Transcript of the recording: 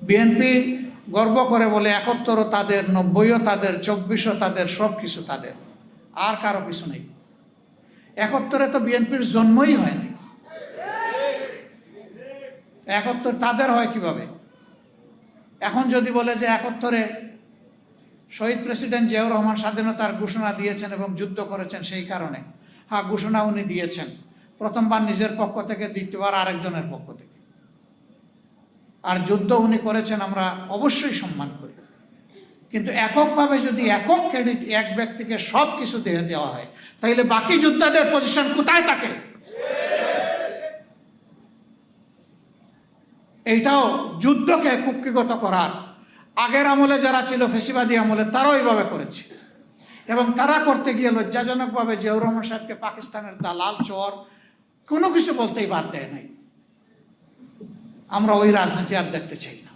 BNP গর্ব করে বলে ৭১ও তাদের, ৯০ও তাদের, ২৪ও তাদের, সব কিছু তাদের, আর কারো কিছু নেই। ৭১ তো বিএনপির জন্মই হয়নি। ৭১ তাদের হয় কিভাবে? এখন যদি বলে যে ৭১ শহীদ প্রেসিডেন্ট জিয়াউর রহমান স্বাধীনতার ঘোষণা দিয়েছেন এবং যুদ্ধ করেছেন, সেই কারণে, হ্যাঁ, ঘোষণা উনি দিয়েছেন, প্রথমবার নিজের পক্ষ থেকে, দ্বিতীয়বার আরেকজনের পক্ষ থেকে। আর যুদ্ধ উনি করেছেন, আমরা অবশ্যই সম্মান করি। কিন্তু এককভাবে যদি একক ক্রেডিট এক ব্যক্তিকে সব কিছু দিয়ে দেওয়া হয়, তাহলে বাকি যোদ্ধাদের পজিশন কোথায় থাকে? এইটাও যুদ্ধকে কুক্ষিগত করার, আগের আমলে যারা ছিল ফেসিবাদী আমলে, তারাও এইভাবে করেছে। এবং তারা করতে গিয়ে লজ্জাজনকভাবে জিয়াউর রহমান সাহেবকে পাকিস্তানের দালাল, চোর, কোনো কিছু বলতেই বাদ দেয় নাই। আমরা ওই রাজনীতি আর দেখতে চাই না।